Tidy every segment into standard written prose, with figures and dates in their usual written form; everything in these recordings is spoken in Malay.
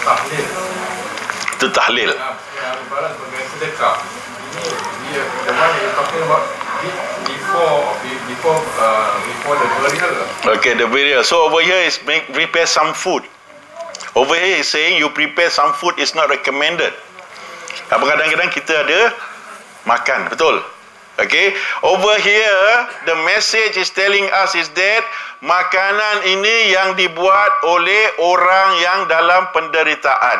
tahlil. Itu tahlil. Ibarat sebagai sedekah. Ini dia the one you're talking about before the burial. Okay, the burial. So over here is prepare some food. Over here is saying you prepare some food is not recommended. Kadang-kadang kita ada makan, betul? Okay, over here the message is telling us is that makanan ini yang dibuat oleh orang yang dalam penderitaan.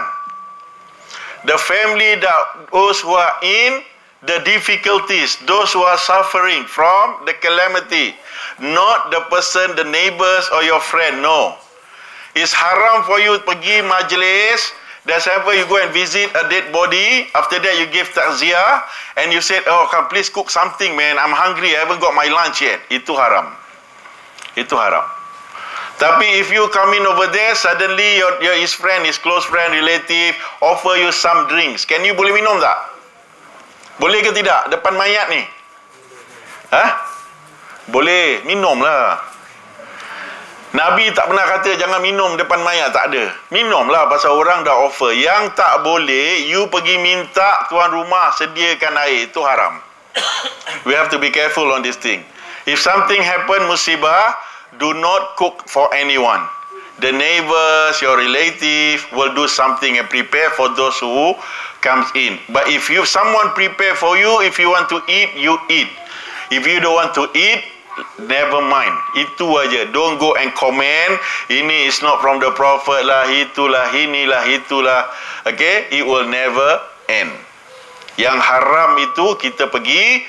The family that those who are in the difficulties, those who are suffering from the calamity, not the person, the neighbors or your friend. No, it's haram for you pergi majlis. That's why you go and visit a dead body. After that you give takziah and you said, oh, come please cook something, man. I'm hungry. I haven't got my lunch yet. Itu haram. Itu haram. Tapi if you come in over there, suddenly his friend, his close friend, relative offer you some drinks. Can you boleh minum tak? Boleh ke tidak? Depan mayat ni. Boleh. Minum lah. Nabi tak pernah kata jangan minum depan mayat, tak ada. Minumlah pasal orang dah offer. Yang tak boleh, you pergi minta tuan rumah sediakan air. Itu haram. We have to be careful on this thing. If something happen, musibah, do not cook for anyone. The neighbors, your relative will do something and prepare for those who comes in. But if someone prepare for you, if you want to eat, you eat. If you don't want to eat, never mind. Itu aja. Don't go and comment, ini is not from the prophet lah, itulah, inilah, itulah. Okay, it will never end. Yang haram itu kita pergi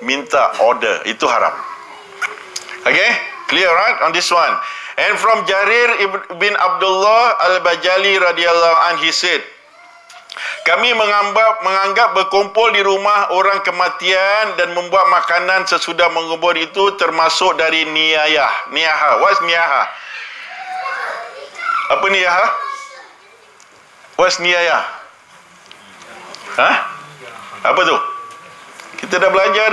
minta order, itu haram. Okay, clear right on this one. And from Jarir bin Abdullah al-Bajali radhiyallahu anhu, he said, kami menganggap berkumpul di rumah orang kematian dan membuat makanan sesudah mengubur itu termasuk dari niyayah. Niyaha. What's niyaha? Apa niyaha? What's niyayah? Apa tu? Kita dah belajar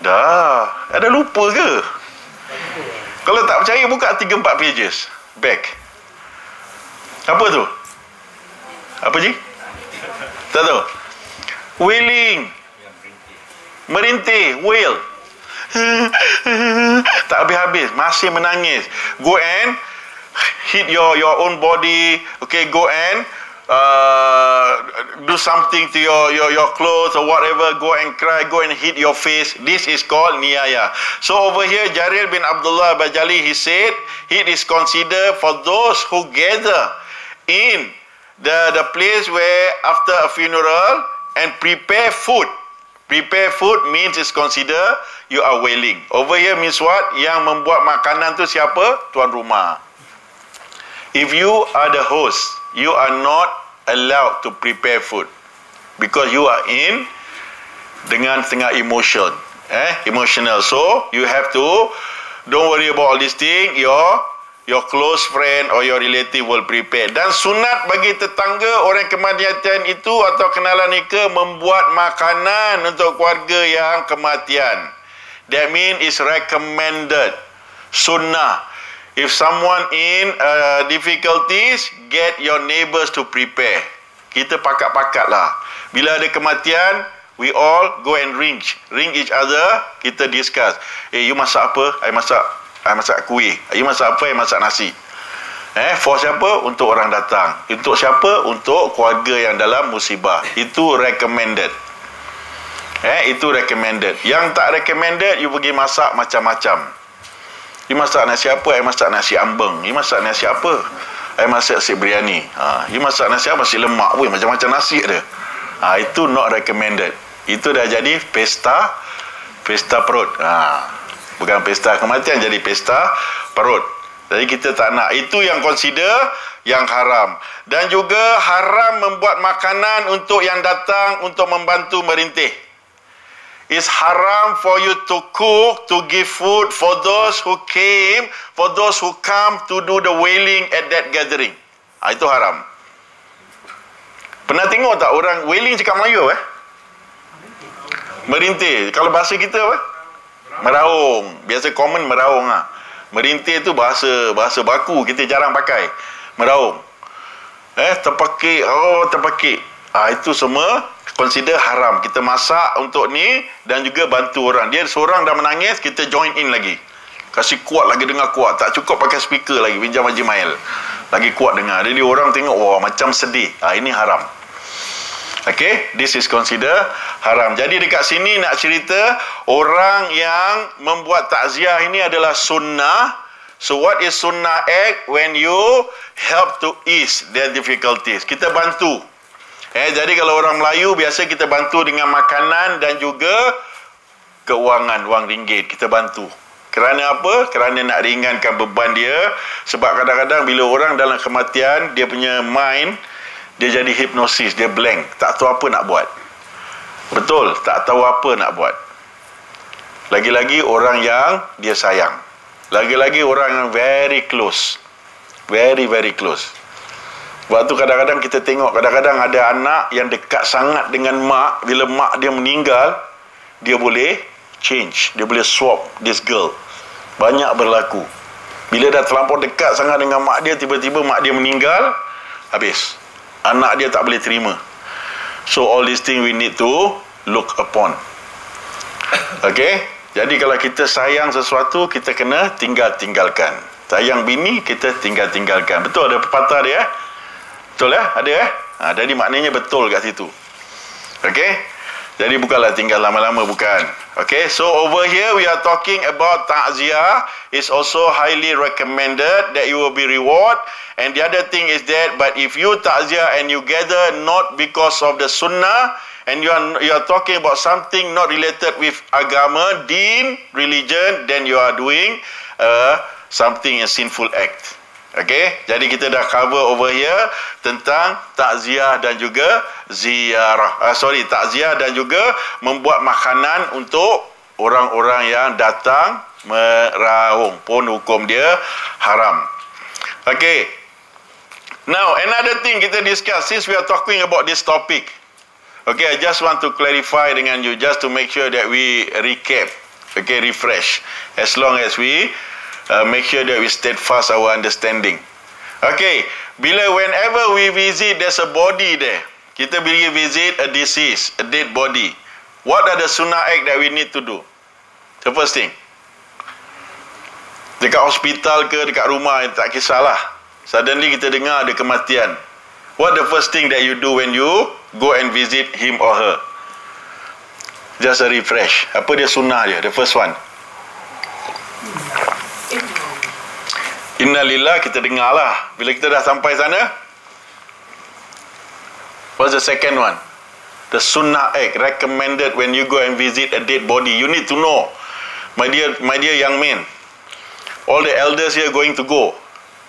dah. Ada lupa ke? Kalau tak percaya, buka 3-4 pages back. Apa tu? Apa je? Tak tahu. Wailing. Merintih. Wail. Tak habis-habis. Masih menangis. Go and hit your own body. Okay, go and do something to your clothes or whatever. Go and cry. Go and hit your face. This is called niyaya. So over here, Jarir bin Abdullah Bajali, he said, it is considered for those who gather in the place where after a funeral and prepare food. Prepare food means is consider you are wailing. Over here means what? Yang membuat makanan tu siapa? Tuan rumah. If you are the host, you are not allowed to prepare food because you are in dengan setengah emotional. So you have to, don't worry about all this thing. Your close friend or your relative will prepare. Dan sunat bagi tetangga orang kematian itu atau kenalan nikah membuat makanan untuk keluarga yang kematian. That means it's recommended. Sunnah. If someone in difficulties, get your neighbors to prepare. Kita pakat-pakat lah. Bila ada kematian, we all go and ring each other. Kita discuss. You masak apa? I masak kuih. You masak apa? I masak nasi. For siapa? Untuk orang datang. Untuk siapa? Untuk keluarga yang dalam musibah. Itu recommended. Itu recommended. Yang tak recommended, you pergi masak macam-macam. You masak nasi apa? I masak nasi ambeng. You masak nasi apa? I masak nasi biryani. You masak nasi apa? Nasi lemak. Macam-macam nasi ada. Itu not recommended. Itu dah jadi pesta perut. Bukan pesta kematian, jadi pesta perut. Jadi kita tak nak. Itu yang consider yang haram. Dan juga haram membuat makanan untuk yang datang untuk membantu merintih. It's haram for you to cook, to give food for those who came, for those who come to do the wailing at that gathering. Itu haram. Pernah tengok tak orang wailing cakap Melayu merintih. Kalau bahasa kita meraung. Biasa common meraung Merintih tu bahasa baku, kita jarang pakai. Meraung. Terpakik, terpakik. Itu semua consider haram. Kita masak untuk ni dan juga bantu orang. Dia seorang dah menangis, kita join in lagi. Kasih kuat lagi, dengar kuat. Tak cukup pakai speaker lagi, pinjam Haji Mail. Lagi kuat dengar. Jadi orang tengok, wah macam sedih. Ini haram. Okay, this is consider haram. Jadi dekat sini nak cerita, orang yang membuat takziah ini adalah sunnah. So what is sunnah act? When you help to ease their difficulties. Kita bantu. Jadi kalau orang Melayu, biasa kita bantu dengan makanan dan juga keuangan, wang ringgit. Kita bantu. Kerana apa? Kerana nak ringankan beban dia. Sebab kadang-kadang bila orang dalam kematian, dia punya mind, dia jadi hipnosis, dia blank. Tak tahu apa nak buat. Betul, tak tahu apa nak buat. Lagi-lagi orang yang dia sayang. Lagi-lagi orang yang very close. Very, very close. Sebab tu kadang-kadang kita tengok, kadang-kadang ada anak yang dekat sangat dengan mak. Bila mak dia meninggal, dia boleh change. Dia boleh swap this girl. Banyak berlaku. Bila dah terlampau dekat sangat dengan mak dia, tiba-tiba mak dia meninggal, habis. Anak dia tak boleh terima. So all these things we need to look upon. Okay? Jadi kalau kita sayang sesuatu, kita kena tinggalkan. Sayang bini, kita tinggalkan. Betul ada pepatah dia? Betul ada jadi maknanya betul kat situ. Okay? Jadi bukanlah tinggal lama-lama, bukan. Okay, so over here we are talking about ta'ziyah. It's also highly recommended that you will be reward. And the other thing is that, but if you ta'ziyah and you gather not because of the sunnah, and you are talking about something not related with agama, deen, religion, then you are doing something a sinful act. Okay, jadi kita dah cover over here tentang takziah dan juga ziarah. Takziah dan juga membuat makanan untuk orang-orang yang datang meraung, pun hukum dia haram. Okay, now another thing kita discuss, since we are talking about this topic. Okay, I just want to clarify dengan you, just to make sure that we recap, okay, refresh, as long as we make sure that we steadfast our understanding. Okay, whenever we visit, there's a body there. Kita pergi visit a deceased, a dead body. What are the sunnah act that we need to do? The first thing. Dekat hospital ke, dekat rumah, tak kisahlah. Suddenly kita dengar ada kematian. What the first thing that you do when you go and visit him or her? Just a refresh. Apa dia sunnah dia? The first one. Innalillah, kita dengar lah. Bila kita dah sampai sana, what's the second one? The sunnah act recommended when you go and visit a dead body. You need to know, my dear young men, all the elders here are going to go,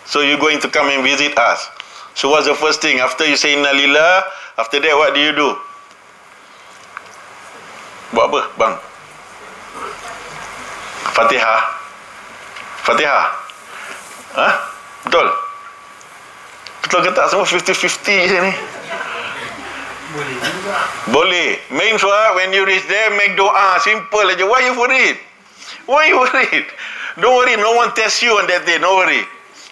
so you're going to come and visit us. So what's the first thing? After you say innalillah, after that what do you do? Buat apa bang? Fatihah. Betul? Betul ke tak? Semua 50-50 je ni. Boleh. Main suara, when you reach there, make doa. Simple aja. Why you worried? Don't worry, no one test you on that day. Don't worry.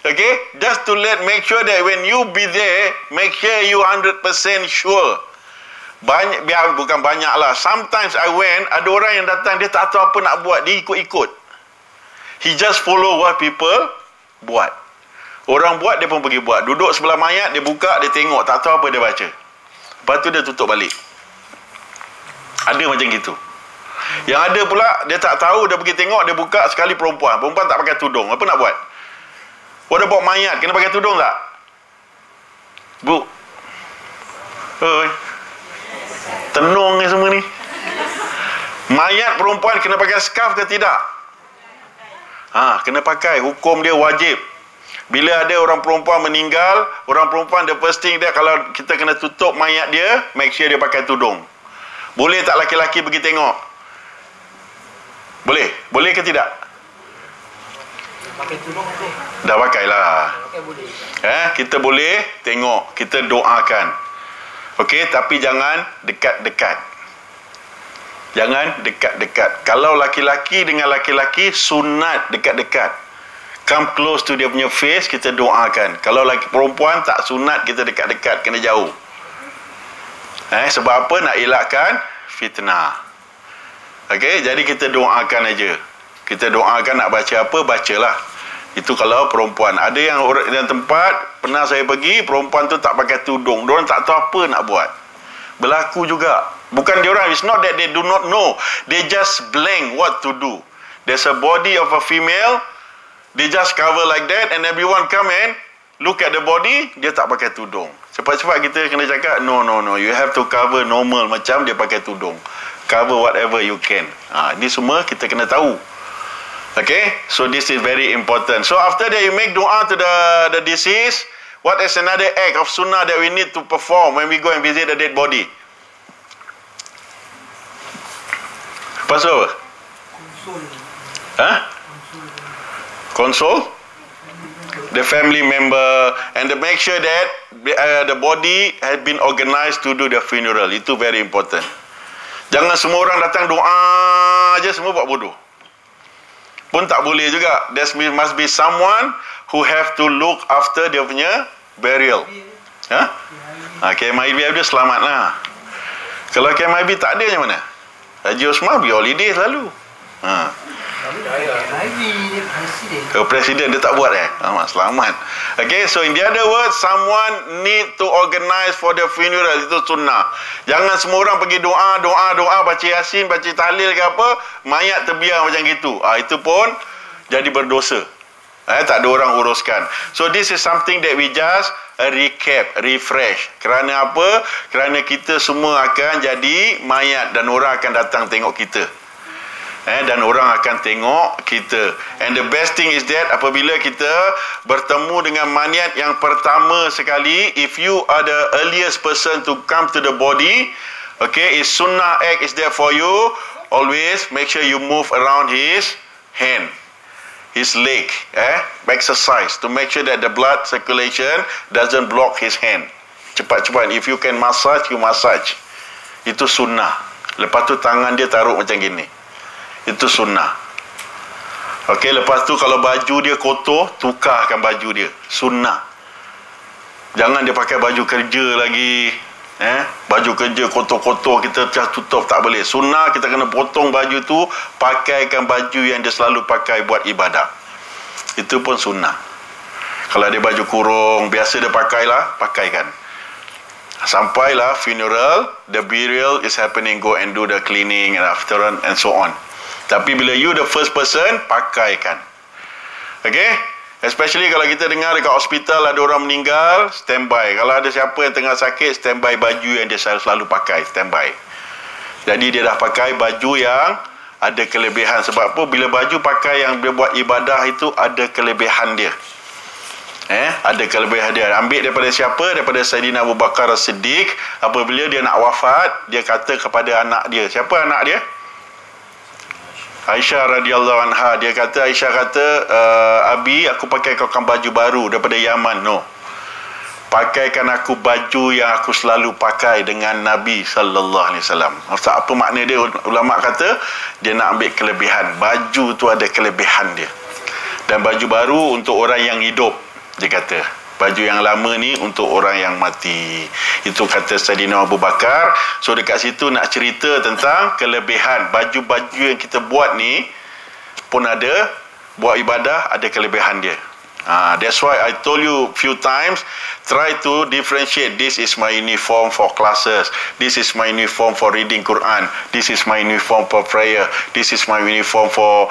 Okay? Just to make sure that when you be there, make sure you 100% sure. Bukan banyak lah. Sometimes I went, ada orang yang datang, dia tak tahu apa nak buat. Dia ikut-ikut. He just follow what people buat. Orang buat, dia pun pergi buat. Duduk sebelah mayat, dia buka, dia tengok, tak tahu apa dia baca. Lepas tu dia tutup balik. Ada macam gitu. Yang ada pula, dia tak tahu, dia pergi tengok, dia buka, sekali perempuan tak pakai tudung. Apa nak buat? What about mayat? Kena pakai tudung tak? Bu, oi, tenung ni semua ni. Mayat perempuan kena pakai scarf ke tidak? Kena pakai. Hukum dia wajib. Bila ada orang perempuan meninggal, orang perempuan, the first thing dia, kalau kita kena tutup mayat dia, make sure dia pakai tudung. Boleh tak laki-laki pergi tengok? Boleh? Boleh ke tidak? Pakai tudung boleh. Dah pakailah. Pakai boleh. Kita boleh tengok, kita doakan. Okey, tapi jangan dekat-dekat. Jangan dekat-dekat. Kalau laki-laki dengan laki-laki, sunat dekat-dekat. come close to dia punya face, kita doakan. Kalau lagi perempuan tak sunat kita dekat-dekat, kena jauh. Sebab apa? Nak elakkan fitnah. Okey, jadi kita doakan aja. Kita doakan, nak baca apa, bacalah. Itu kalau perempuan. Ada yang tempat pernah saya pergi, perempuan tu tak pakai tudung. Diorang tak tahu apa nak buat. Berlaku juga. Bukan diorang, it's not that they do not know. They just blank what to do. There's a body of a female, they just cover like that, and everyone come and look at the body, dia tak pakai tudung. Cepat-cepat kita kena cakap, no, you have to cover normal macam dia pakai tudung. Cover whatever you can. Ini semua kita kena tahu. Okay, so this is very important. So after that you make dua to the deceased. What is another act of sunnah that we need to perform when we go and visit the dead body? Pasal apa? Console the family member and to make sure that the body has been organized to do the funeral. Itu very important. Jangan semua orang datang doa aja semua buat bodoh. Pun tak boleh juga. There must be someone who have to look after dia punya burial. KMIB ada selamat lah. Kalau KMIB tak ada macam mana? Haji Osman pergi holiday selalu. Presiden dia tak buat selamat. Okay, so in the other words, someone need to organize for the funeral. Itu sunnah. Jangan semua orang pergi doa, baca yasin, baca tahlil ke apa, mayat terbiar macam gitu. Itu pun jadi berdosa. Tak ada orang uruskan. So this is something that we just recap, refresh. Kerana apa? Kerana kita semua akan jadi mayat dan orang akan datang tengok kita. Dan orang akan tengok kita. And the best thing is that apabila kita bertemu dengan mayat yang pertama sekali, if you are the earliest person to come to the body, okay, is sunnah act is there for you. Always make sure you move around his hand, his leg, exercise to make sure that the blood circulation doesn't block his hand. Cepat-cepat. If you can massage, you massage. Itu sunnah. Lepas tu tangan dia taruh macam gini. Itu sunnah. Okey, lepas tu kalau baju dia kotor, tukarkan baju dia. Sunnah. Jangan dia pakai baju kerja lagi. Baju kerja kotor-kotor kita tutup, tak boleh. Sunnah kita kena potong baju tu, pakaikan baju yang dia selalu pakai buat ibadah. Itu pun sunnah. Kalau dia baju kurung, biasa dia pakaikan. Sampailah funeral, the burial is happening, go and do the cleaning and after and so on. Tapi bila you the first person, pakaikan. Okay? Especially kalau kita dengar dekat hospital ada orang meninggal, standby. Kalau ada siapa yang tengah sakit, standby baju yang dia selalu pakai, standby. Jadi dia dah pakai baju yang ada kelebihan. Sebab apa? Bila baju pakai yang dia buat ibadah itu ada kelebihan dia. Ada kelebihan dia. Ambil daripada siapa? Daripada Saidina Abu Bakar As-Siddiq. Apabila dia nak wafat, dia kata kepada anak dia. Siapa anak dia? Aisyah radhiyallahu anha. Dia kata, Aisyah kata, Abi, aku pakaikan baju baru daripada Yaman. No, pakaikan aku baju yang aku selalu pakai dengan Nabi sallallahu alaihi wasallam. Apa makna dia? Ulama kata dia nak ambil kelebihan. Baju tu ada kelebihan dia. Dan baju baru untuk orang yang hidup, dia kata. Baju yang lama ni untuk orang yang mati. Itu kata Saidina Abu Bakar. So dekat situ nak cerita tentang kelebihan. Baju-baju yang kita buat ni pun ada, buat ibadah ada kelebihan dia. That's why I told you few times, try to differentiate. This is my uniform for classes. This is my uniform for reading Quran. This is my uniform for prayer. This is my uniform for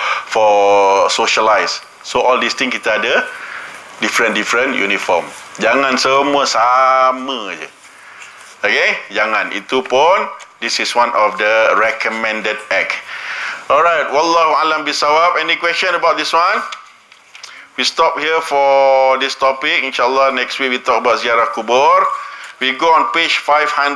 socialize. So all these things kita ada different uniform. Jangan semua sama je. Okay? Jangan. Itu pun this is one of the recommended act. Alright. Wallahu alam bisawab. Any question about this one? We stop here for this topic. InsyaAllah next week we talk about ziarah kubur. We go on page 583.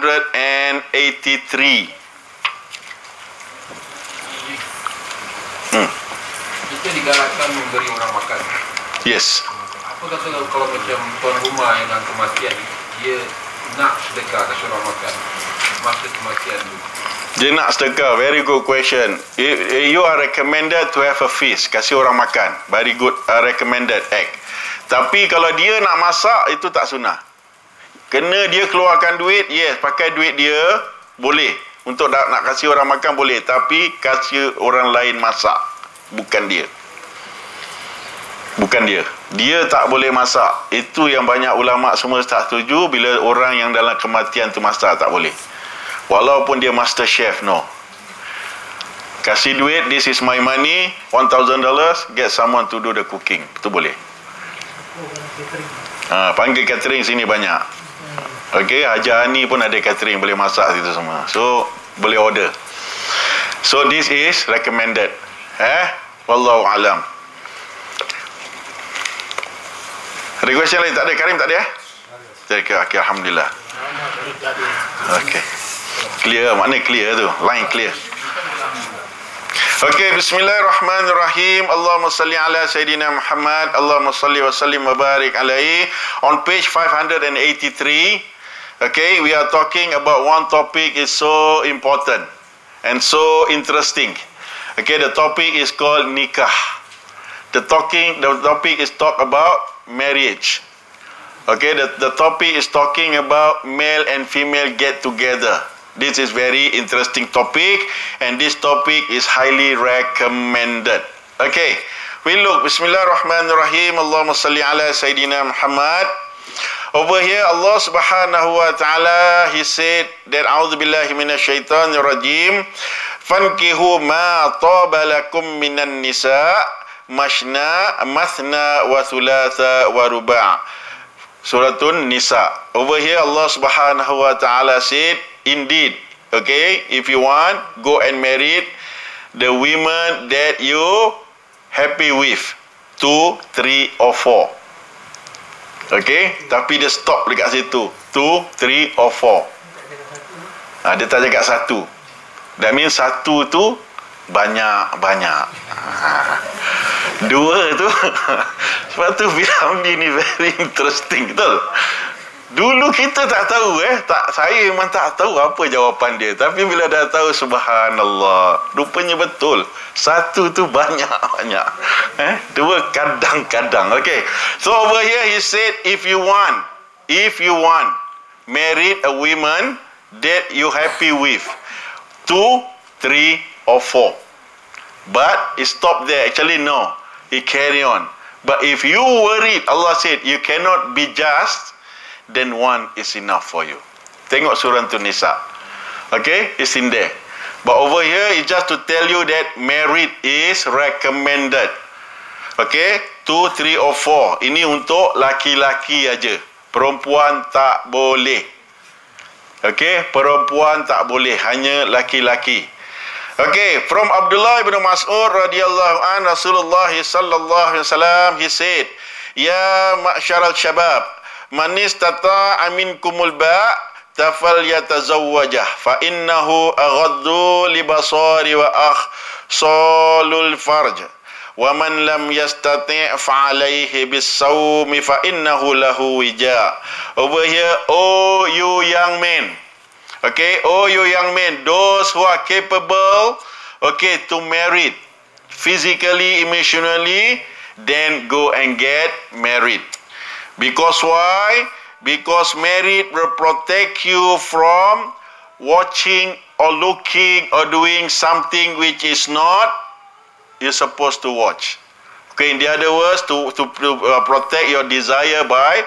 Kita digalakkan memberi orang makan. Yes. Apa kata kalau macam tuan rumah yang dalam kematian, dia nak sedekah kasih orang makan masa kematian tu, Dia nak sedekah. Very good question. You are recommended to have a feast. Kasih orang makan. Very good recommended act. Tapi kalau dia nak masak, itu tak sunnah. Kena dia keluarkan duit, yes, pakai duit dia, boleh. Untuk nak kasih orang makan, boleh. Tapi kasih orang lain masak. Bukan dia. Bukan dia. Dia tak boleh masak. Itu yang banyak ulama semua tak setuju. Bila orang yang dalam kematian tu masak, tak boleh. Walaupun dia master chef, no. Kasih duit, this is my money, $1,000, get someone to do the cooking. Itu boleh. Panggil catering sini banyak. Okey, Haji Ani pun ada catering, boleh masak situ semua. So, boleh order. So, this is recommended. Wallahu alam. Ada question lain? Tak ada? Karim tak ada? Okay, alhamdulillah. Okey. Clear, makna clear tu. Line clear. Okey, bismillahirrahmanirrahim. Allahumma salli ala Sayyidina Muhammad. Allahumma salli wa sallim wa barik alaihi. On page 583, okay, we are talking about one topic is so important and so interesting. Okay, the topic is called nikah. The topic is talk about marriage. Okay, the topic is talking about male and female get together. This is very interesting topic, and this topic is highly recommended. Okay, we look. Bismillahirrahmanirrahim. Allahumma salli ala Sayyidina Muhammad. Over here, Allah Subhanahu wa Taala, He said that A'udzu billahi minasyaitonir rajim. Fankihu ma taba lakum minan nisa mathna wa thulatha wa ruba'. Suratun Nisa. Over here, Allah Subhanahu wa Taala said, indeed, okay, if you want, go and marry the women that you happy with, 2, 3 or 4. Okay, tapi dia stop dekat situ, 2, 3 or 4. Dia tak cakap satu. That means satu tu banyak. Dua tu sebab tu filem ni very interesting, betul? Dulu kita tak tahu saya memang tak tahu apa jawapan dia, tapi bila dah tahu, subhanallah, rupanya betul. Satu tu banyak. Dua kadang-kadang. Okay, so over here he said, if you want married a woman that you happy with, 2, 3 or 4. But it stopped there. Actually no, it carry on. But if you worried, Allah said you cannot be just, then one is enough for you. Tengok surah An-Nisa. Okay, it's in there. But over here, it's just to tell you that married is recommended. Okay, 2, 3 or 4. Ini untuk laki-laki aja. Perempuan tak boleh. Okay, perempuan tak boleh, hanya laki-laki. Okay, from Abdullah ibn Mas'ud radhiyallahu an, Rasulullah sallallahu alaihi wasallam, he said, ya ma'syaral syabab, man istata'a minkumul ba' tafalyatazawwajah fa innahu aghaddu libasari wa akhsalul farj wa man lam yastati' fa alayhi bis-sawmi fa innahu lahu wija. Over here, oh you young men, okay, oh you young men, those who are capable, okay, to marry physically, emotionally, then go and get married. Because why? Because married will protect you from watching or looking or doing something which is not you're supposed to watch. Okay, in the other words, to protect your desire by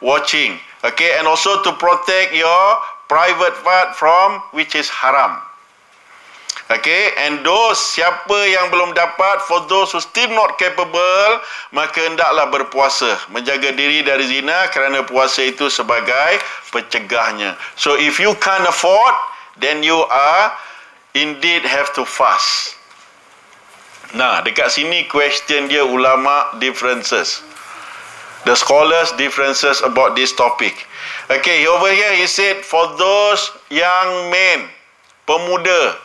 watching. Okay, and also to protect your private part from which is haram. Okay, and those siapa yang belum dapat, for those who still not capable, maka hendaklah berpuasa, menjaga diri dari zina, kerana puasa itu sebagai pencegahnya. So if you can't afford, then you are indeed have to fast. Nah, dekat sini question dia ulama differences. The scholars differences about this topic. Okay, over here he said, for those young men, pemuda.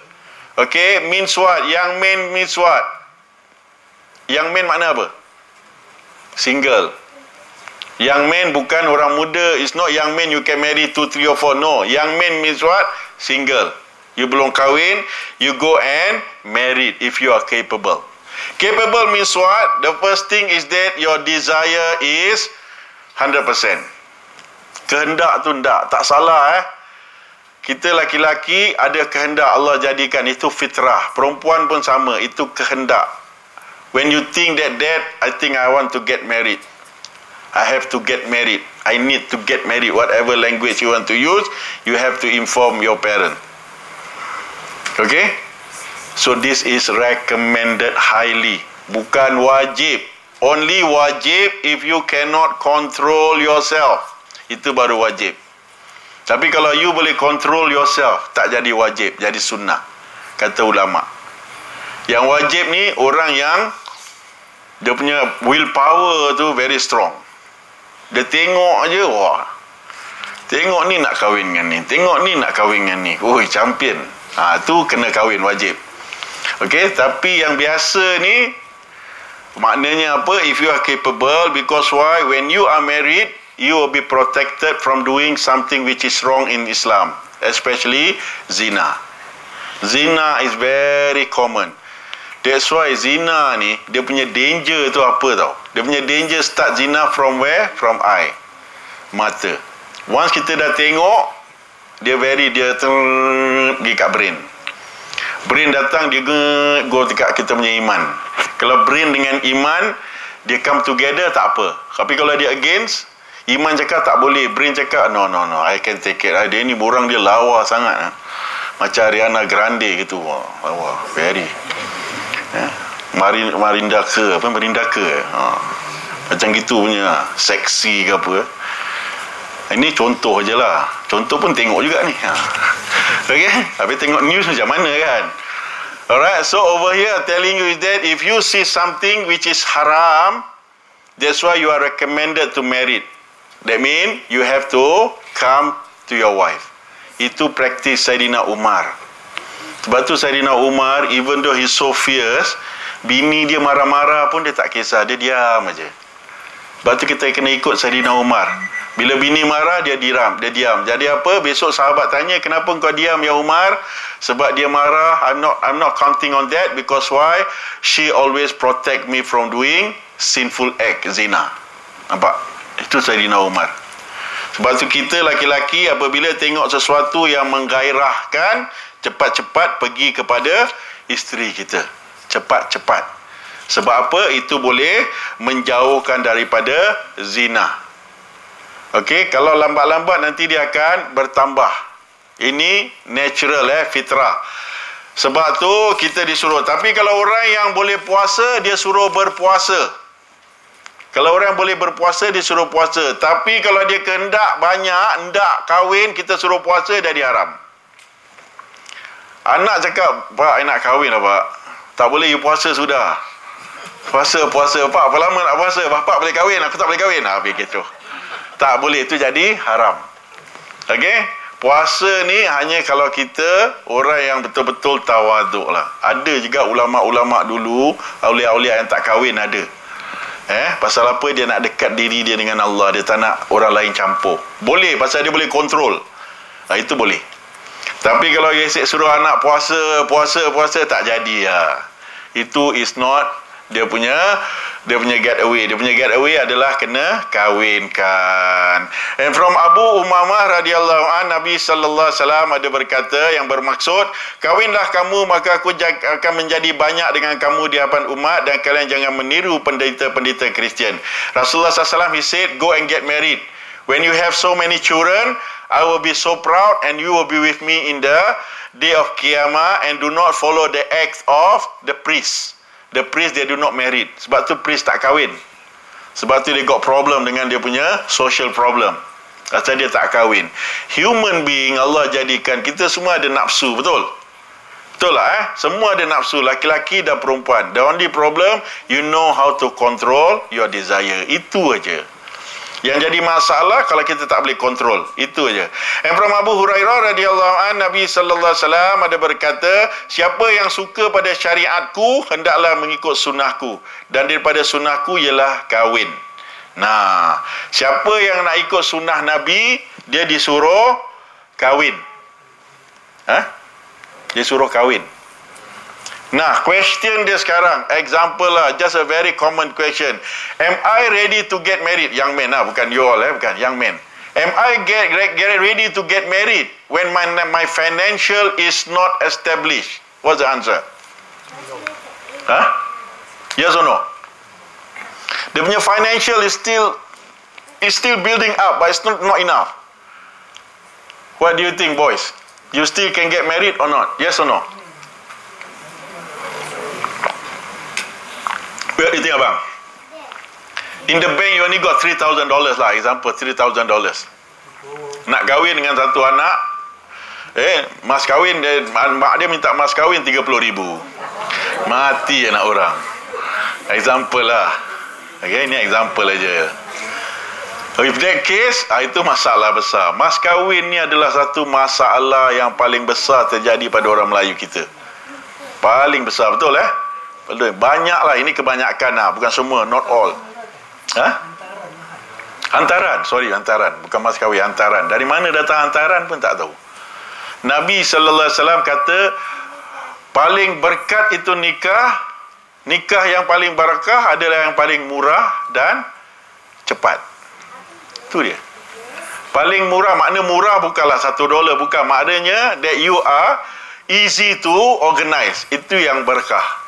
Okay, means what? Young men means what? Young men makna apa? Single. Young men bukan orang muda. It's not young men you can marry 2, 3 or 4. No, young men means what? Single. you belum kahwin, you go and married if you are capable. Capable means what? The first thing is that your desire is 100%. Kehendak tu tak salah Kita laki-laki ada kehendak Allah jadikan, itu fitrah. Perempuan pun sama, itu kehendak. When you think that I think I want to get married, I have to get married, I need to get married, whatever language you want to use, you have to inform your parent. Okay? So this is recommended highly, bukan wajib. Only wajib if you cannot control yourself, itu baru wajib. Tapi kalau you boleh control yourself, tak jadi wajib, jadi sunnah, kata ulama. Yang wajib ni orang yang dia punya willpower tu very strong. Dia tengok aja, wah, tengok ni nak kahwin dengan ni, tengok ni nak kahwin dengan ni, oi champion. Tu kena kahwin wajib. Okey, tapi yang biasa ni maknanya apa? If you are capable, because why? When you are married, you will be protected from doing something which is wrong in Islam, especially zina. Zina is very common. That's why zina ni, dia punya danger tu apa tau? Dia punya danger start zina from where? From eye, mata. Once kita dah tengok, dia pergi kat brain. Brain datang, dia go dekat kita punya iman. Kalau brain dengan iman, dia come together, tak apa. Tapi kalau dia against, iman cakap tak boleh, brain cakap no, I can take it. Dia ni borang dia lawa sangat. Macam Ariana Grande gitu. Wah, very. Marinda ke? Macam gitu punya, seksi ke apa. Ini contoh je lah. Contoh pun tengok juga ni. Okay? Tapi tengok news macam mana kan? Alright, so over here telling you is that if you see something which is haram, that's why you are recommended to marry. That means you have to come to your wife. Itu praktis Saidina Umar. Sebab tu Saidina Umar, even though he's so fierce, bini dia marah-marah pun dia tak kisah, dia diam aja. Sebab tu kita kena ikut Saidina Umar. Bila bini marah, dia diam. Jadi apa? Besok sahabat tanya, kenapa kau diam ya Umar? Sebab dia marah. I'm not counting on that, because why? She always protect me from doing sinful act, zina. Nampak? Itu Saidina Umar. Sebab tu kita laki-laki apabila tengok sesuatu yang menggairahkan, cepat-cepat pergi kepada isteri kita. Cepat-cepat. Sebab apa? Itu boleh menjauhkan daripada zina. Okey, kalau lambat-lambat nanti dia akan bertambah. Ini natural fitrah. Sebab tu kita disuruh. Tapi kalau orang yang boleh puasa, dia suruh berpuasa. Kalau orang boleh berpuasa, dia suruh puasa. Tapi kalau dia kehendak banyak, hendak kahwin, kita suruh puasa, jadi haram. Anak cakap, Pak, I nak kahwin lah Pak. Tak boleh, you puasa sudah. Puasa. Pak, apa lama nak puasa? Bapak boleh kahwin, aku tak boleh kahwin. Habis kecoh. Tak boleh, itu jadi haram. Okey? Puasa ni hanya kalau kita orang yang betul-betul tawaduk lah. Ada juga ulama-ulama dulu, awliya-awliya yang tak kahwin ada. Pasal apa? Dia nak dekat diri dia dengan Allah. Dia tak nak orang lain campur. Boleh, pasal dia boleh kontrol. Itu boleh. Tapi kalau Yesek suruh anak puasa, tak jadi lah. Itu is not dia punya getaway. Dia punya getaway adalah kena kahwinkan. And from Abu Umamah radhiyallahu an, Nabi sallallahu alaihi wasallam ada berkata yang bermaksud, kahwinlah kamu maka aku akan menjadi banyak dengan kamu di hadapan umat, dan kalian jangan meniru pendeta-pendeta Kristian. Rasulullah sallallahu alaihi wasallam, he said, go and get married. When you have so many children, I will be so proud and you will be with me in the day of Qiyamah, and do not follow the acts of the priest. The priest, they do not marry. Sebab tu priest tak kahwin. Sebab tu dia got problem dengan dia punya social problem. Pasal dia tak kahwin. Human being Allah jadikan, kita semua ada nafsu, betul? Betul lah Semua ada nafsu, laki-laki dan perempuan. The only problem, you know how to control your desire. Itu aja. Yang jadi masalah kalau kita tak boleh kontrol. Itu aja. And from Abu Hurairah radhiyallahu an, Nabi sallallahu alaihi wasallam ada berkata, siapa yang suka pada syariatku, hendaklah mengikut sunnahku, dan daripada sunnahku ialah kahwin. Nah, siapa yang nak ikut sunnah Nabi, dia disuruh kahwin. Dia suruh kahwin. Nah, question dia sekarang, example lah, just a very common question. Am I ready to get married? Young man lah, bukan you all, bukan, young man. Am I get ready to get married when my financial is not established? What's the answer? Huh? Yes or no? Dia punya financial is still building up, but it's not enough. What do you think, boys? You still can get married or not? Yes or no? What do you think, abang? In the bank, you only got $3,000 lah. Example, $3,000. Nak kahwin dengan satu anak, mas kahwin, mak dia minta mas kahwin 30,000. Mati anak orang. Example lah. Okay, ini example aja. If that case, itu masalah besar. Mas kahwin ni adalah satu masalah yang paling besar terjadi pada orang Melayu kita. Paling besar, betul Betul. Banyaklah, ini kebanyakan lah, bukan semua, not all. Hantaran, bukan mas kahwin, hantaran. Dari mana datang hantaran pun tak tahu. Nabi SAW kata, paling berkat itu nikah. Nikah yang paling barakah adalah yang paling murah dan cepat. Itu dia. Paling murah, makna murah bukanlah $1, bukan. Maknanya that you are easy to organize. Itu yang berkah.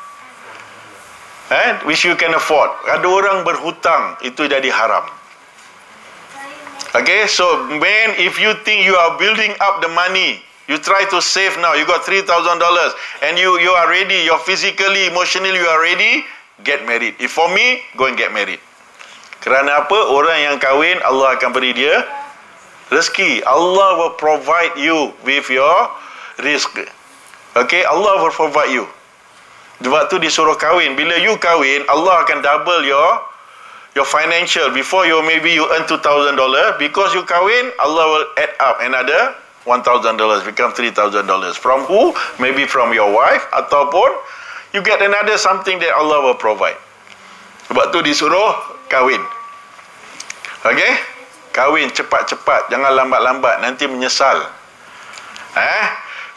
Which you can afford. Ada orang berhutang, itu jadi haram. Okay, so man, if you think you are building up the money, you try to save now, you got $3,000 and you are ready, you're physically, emotionally you are ready, get married. If for me, go and get married. Kerana apa? Orang yang kahwin, Allah akan beri dia rezeki. Allah will provide you with your rizq. Okay, Allah will provide you. Sebab tu disuruh kahwin. Bila you kahwin, Allah akan double your financial. Before maybe you earn $2,000, because you kahwin, Allah will add up another $1,000, become $3,000. From who? Maybe from your wife, ataupun you get another something that Allah will provide. Sebab tu disuruh kahwin. Okay? Kahwin cepat-cepat, jangan lambat-lambat, nanti menyesal.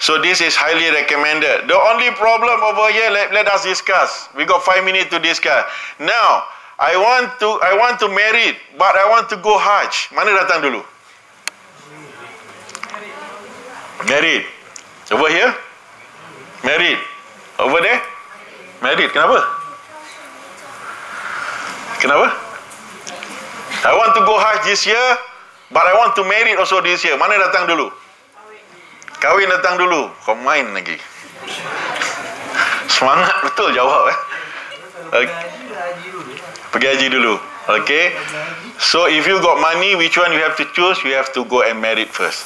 So this is highly recommended. The only problem over here, let us discuss. We got 5 minutes to discuss. Now, I want to marry, but I want to go Hajj. Mana datang dulu? Married. Over here? Married. Over there? Married. Kenapa? I want to go Hajj this year, but I want to marry also this year. Mana datang dulu? Kahwin datang dulu. Kau main lagi. Semangat betul jawab. Pergi haji dulu. Okay. So if you got money, which one you have to choose? You have to go and marry first.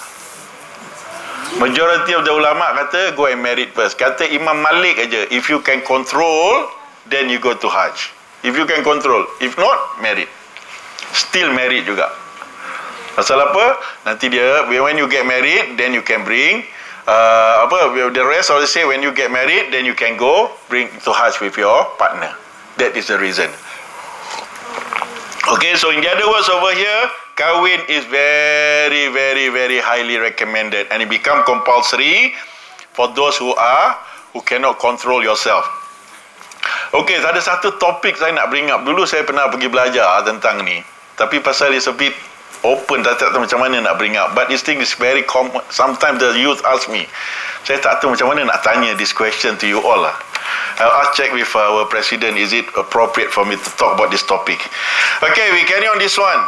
Majority of the ulama kata go and marry first. Kata Imam Malik aja, if you can control, then you go to Hajj. If you can control, if not, married. Still married juga. Pasal apa? Nanti dia, when you get married, then you can bring the rest of the say, when you get married, then you can go bring to Hajj with your partner. That is the reason. Okay, so in the other words over here, kahwin is very, very, very highly recommended, and it become compulsory for those who cannot control yourself. Okay, ada satu topik saya nak bring up. Dulu saya pernah pergi belajar tentang ni, tapi pasal it's a bit open, tak tahu macam mana nak bring up. But this thing is very common. Sometimes the youth ask me, saya tak tahu macam mana nak tanya this question to you all lah. I'll check with our president, is it appropriate for me to talk about this topic. Okay, we carry on this one.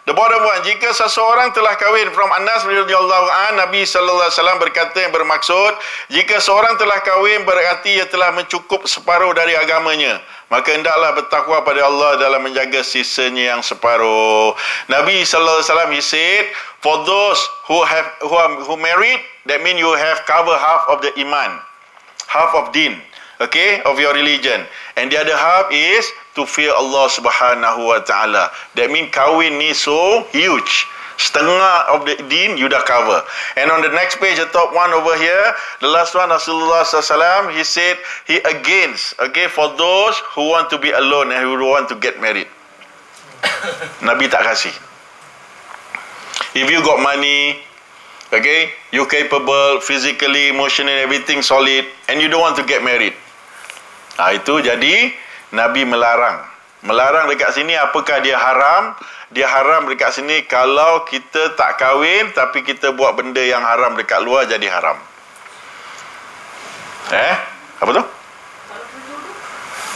The bottom one, jika seseorang telah kahwin, from Anas radhiyallahu an, Nabi sallallahu alaihi wasallam berkata yang bermaksud, jika seorang telah kahwin berarti ia telah mencukup separuh dari agamanya, maka hendaklah bertakwa pada Allah dalam menjaga sisanya yang separuh. Nabi sallallahu alaihi wasallam, he said, for those who married, that means you have cover half of the iman, half of din, okay, of your religion, and the other half is to fear Allah subhanahu wa ta'ala. That means kahwin ni so huge. Setengah of the deen you dah cover. And on the next page, the top one over here, the last one, Rasulullah SAW, he said, he against, okay, for those who want to be alone and who want to get married. Nabi tak kasih. If you got money, Okay, you capable physically, emotionally, everything solid, and you don't want to get married. Itu jadi Nabi melarang. Melarang dekat sini apakah dia haram? Dia haram dekat sini kalau kita tak kahwin tapi kita buat benda yang haram dekat luar, jadi haram. Apa tu?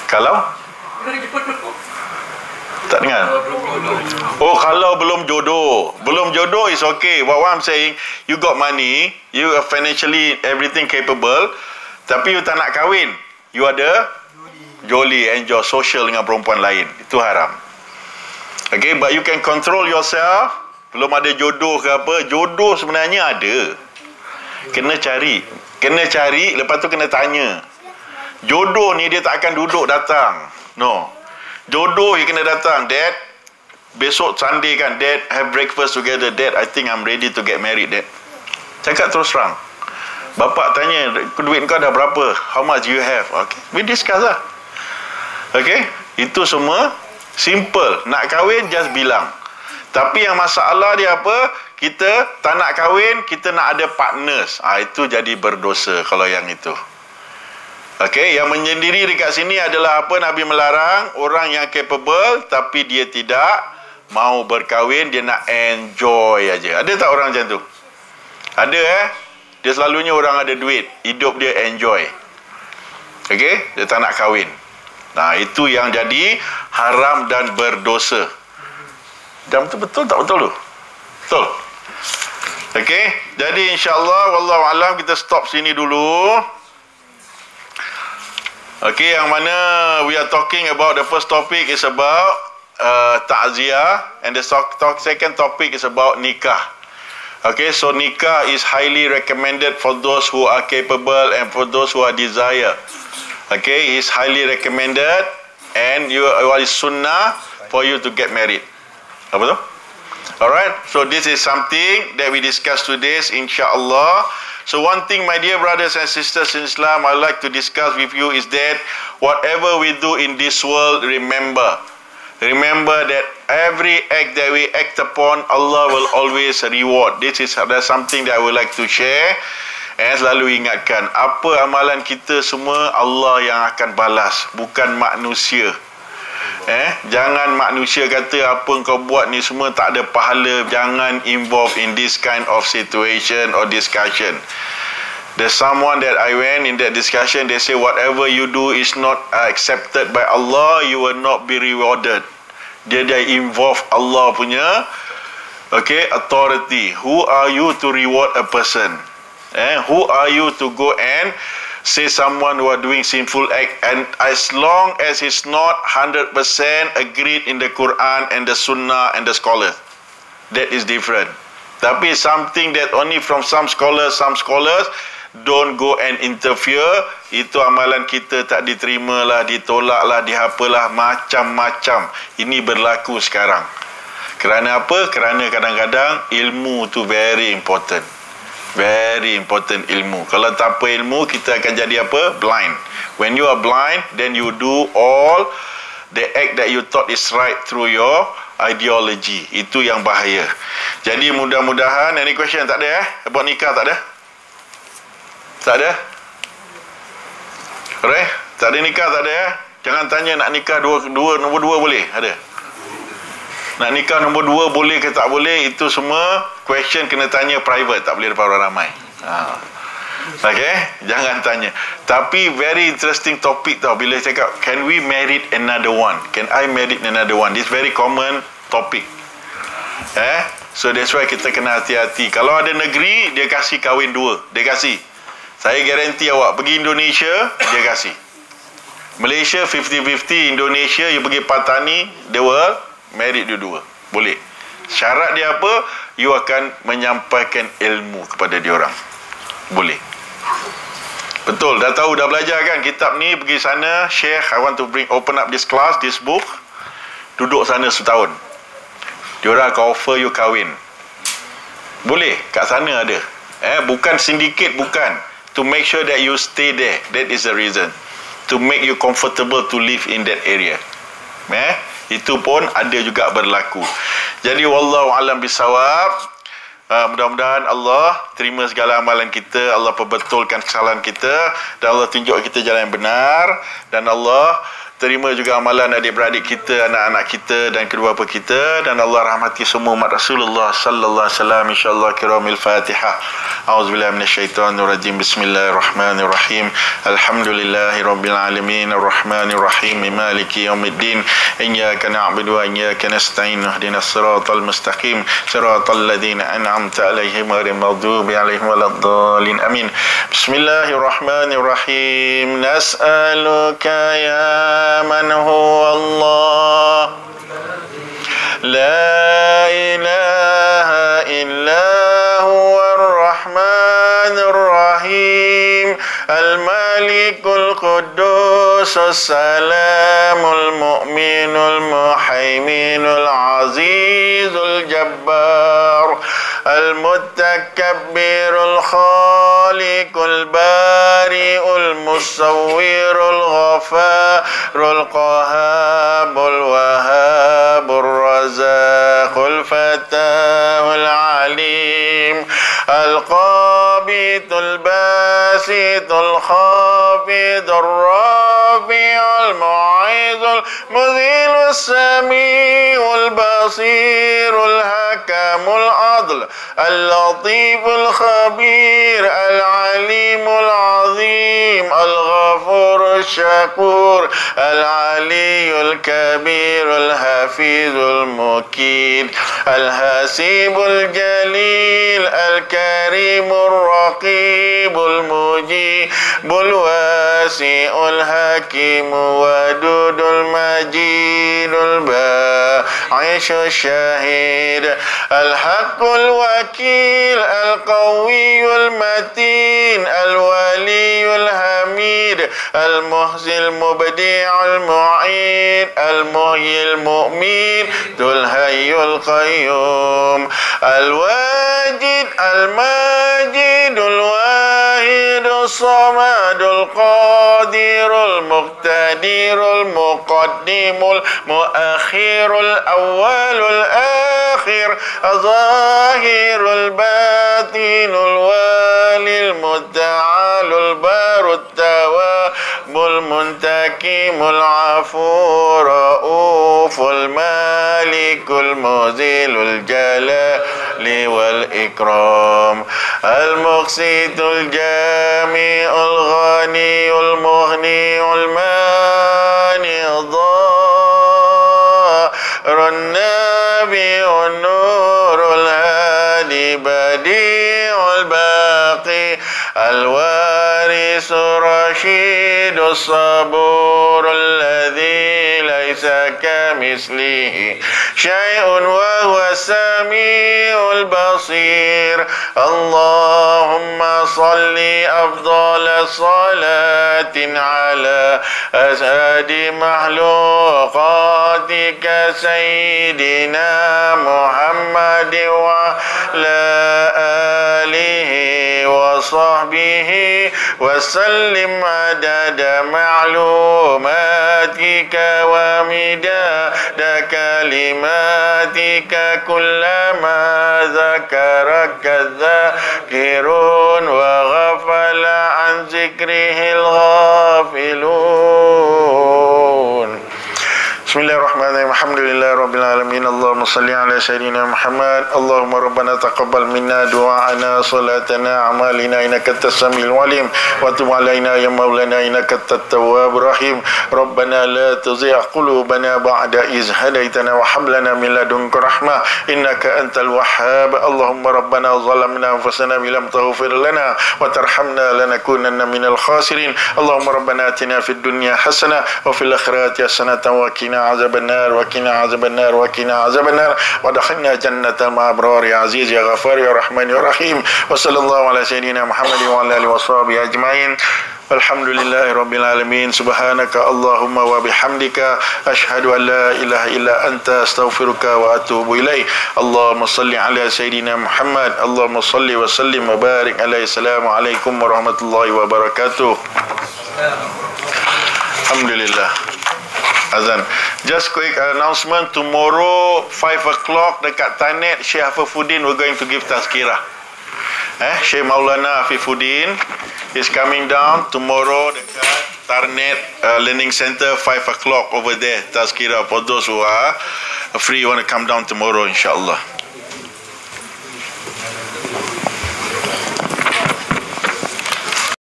Kalau tak dengar? Oh, kalau belum jodoh. Belum jodoh is okay. What I'm saying, you got money, you are financially everything capable, tapi you tak nak kahwin. You ada joli, enjoy social dengan perempuan lain. Itu haram. Okay, but you can control yourself. Belum ada jodoh ke apa. Jodoh sebenarnya ada. Kena cari. Kena cari, lepas tu kena tanya. Jodoh ni dia tak akan duduk datang. No. Jodoh you kena datang. Dad, besok Sunday kan, Dad, have breakfast together. Dad, I think I'm ready to get married, Dad. Cakap terus terang. Bapak tanya, duit kau dah berapa? How much you have? Okay, we discuss lah. Okay, itu semua simple. Nak kahwin, just bilang. Tapi yang masalah dia apa? Kita tak nak kahwin, kita nak ada partners. Itu jadi berdosa kalau yang itu. Okey, yang menyendiri dekat sini adalah apa? Nabi melarang orang yang capable tapi dia tidak mau berkahwin, dia nak enjoy aja. Ada tak orang macam tu? Ada Dia selalunya orang ada duit, hidup dia enjoy. Okey, dia tak nak kahwin. Nah, itu yang jadi haram dan berdosa. Dan betul tak betul tu? Betul. Okey, jadi insya-Allah wallahu alam kita stop sini dulu. Okay, yang mana we are talking about, the first topic is about ta'ziyah, and the second topic is about nikah. Okay, so nikah is highly recommended for those who are capable and for those who are desire. Okay, it's highly recommended, and is sunnah for you to get married. Apa tu? Alright, so this is something that we discuss today, insyaAllah. So one thing, my dear brothers and sisters in Islam, I like to discuss with you is that whatever we do in this world, remember that every act that we act upon, Allah will always reward. That's something that I would like to share. And selalu ingatkan, apa amalan kita semua Allah yang akan balas, bukan manusia. Jangan manusia kata apa kau buat ni semua tak ada pahala. Jangan involve in this kind of situation or discussion. There's someone that I went in that discussion, they say whatever you do is not accepted by Allah, you will not be rewarded. Dia involve Allah punya authority. Who are you to reward a person? Who are you to go and say someone who are doing sinful act, and as long as it's not 100% agreed in the Quran and the Sunnah and the scholars, that is different. Tapi something that only from some scholars don't go and interfere, itu amalan kita tak diterima lah, ditolak lah, dihapalah, macam-macam. Ini berlaku sekarang. Kerana apa? Kerana kadang-kadang ilmu tu very important. Very important ilmu. Kalau tak apa ilmu, kita akan jadi apa? Blind. When you are blind, then you do all the act that you thought is right through your ideology. Itu yang bahaya. Jadi mudah-mudahan, any question tak ada about nikah tak ada? Tak ada? Alright? Tak ada nikah tak ada Jangan tanya nak nikah nombor dua boleh? Ada? Nak nikah nombor 2 boleh ke tak boleh, itu semua question kena tanya private, tak boleh depan orang ramai. Okay, jangan tanya. Tapi very interesting topic tau, bila cakap can we marry another one, can I marry another one, this very common topic. So that's why kita kena hati-hati. Kalau ada negeri dia kasih kahwin 2, dia kasih, saya garanti awak pergi Indonesia dia kasih. Malaysia 50-50, Indonesia you pergi Patani, they will married dua-dua. Boleh. Syarat dia apa? You akan menyampaikan ilmu kepada diorang. Boleh. Betul. Dah tahu, dah belajar kan kitab ni, pergi sana, Sheikh, I want to open up this class, this book. Duduk sana setahun. Diorang akan offer you kahwin. Boleh. Kat sana ada. Bukan syndicate, bukan. To make sure that you stay there. That is the reason. To make you comfortable to live in that area. Itu pun ada juga berlaku. Jadi wallahu alam bisawab. Mudah-mudahan Allah terima segala amalan kita, Allah perbetulkan kesalahan kita, dan Allah tunjuk kita jalan yang benar, dan Allah terima juga amalan adik-beradik kita, anak-anak kita dan kedua bapa kita, dan Allah rahmati semua umat Rasulullah sallallahu alaihi wasallam. Insyaallah kiramil Fatihah. A'udzubillahi minasyaitonir rajim. Bismillahirrahmanirrahim. Alhamdulillahirabbil alamin arrahmanir rahim maliki yaumiddin. Iyyaka na'budu wa iyyaka nasta'in. Ihdinas siratal mustaqim. Siratal ladzina an'amta 'alaihim ghairil maghdubi 'alaihim waladdallin. Amin. Bismillahirrahmanirrahim. Nas'aluka ya من هو الله لا إله إلا هو الرحمن الرحيم الملك القدوس السلام المؤمن المهيمن العزيز الجبار المتكبر الخالق البارئ المصور الغفار القهاب الوهاب الرزاق الفتاه العليم القابض الباسط الخافض الرافع المعز المذل السميع البصير الحكم العدل اللطيف الخبير العليم العظيم الغفور الشكور العلي الكبير الحفيظ المكيد الحسيب الجليل الكريم الرقيب المجيب الواسع الحكيم ودود المجيد الباعث الشهيد الحق الوكيل القوي المتين الولي الحميد المحسن المبدع المعين المحيي المؤمن ذو الحي القيوم الواجد الماجد الواحد الصمد القادر المقتدر المقدم المؤخر الأول الآخر الظاهر الباطن الوالي المتعال البار التواب المنتقم العفو رؤوف المالك المذل الجلال والإكرام المقسط الجامع الغني المغني المانع الضار النافع النور الهادي بديع الباقي الوارث الرشيد الصبور الذي ليس كمثله شيء وهو السميع البصير اللهم صل أفضل صلاة على أسعد مخلوقاتك سيدنا محمد وعلى آله وصحبه وسلم عدد معلوماتك ومداد كلماتك كلما ذكرك الذاكرون وغفل عن ذكره الغافلون. Bismillahirrahmanirrahim. Alhamdulillahirabbil alamin. Allahumma salli ala sayyidina Muhammad. Allahumma rabbana taqabbal minna du'ana salatana amalina innaka antas samiul alim wa tub alaina ya maulana innaka antat tawwabur rahim. Rabbana la tuzigh qulubana ba'da iz hadaitana wa hab lana min ladunka rahmah innaka antal wahhab. Allahumma rabbana zalamna anfusana wa lam taghfir lana wa tarhamna lanakunanna minal khasirin. Allahumma rabbana atina fid dunya hasanah wa fil akhirati hasanah wa qina عذاب النار وقنا عذاب النار وقنا عذاب النار ودخلنا جنة الأبرار يا عزيز يا غفار يا رحمن يا رحيم وصلى الله على سيدنا محمد وعلى آله وصحبه أجمعين والحمد لله رب العالمين. سبحانك اللهم وبحمدك أشهد أن لا إله إلا أنت أستغفرك وأتوب إليك. اللهم صل على سيدنا محمد. اللهم صل وسلم وبارك عليه. السلام عليكم ورحمة الله وبركاته. الحمد لله. Azan. Just quick announcement, tomorrow 5 o'clock dekat Tanet, Syekh Afifuddin we're going to give tazkirah. Syekh Maulana Afifuddin is coming down tomorrow dekat Tarnet Learning Center, 5 o'clock over there. Tazkirah for those who are free, want to come down tomorrow, insyaAllah.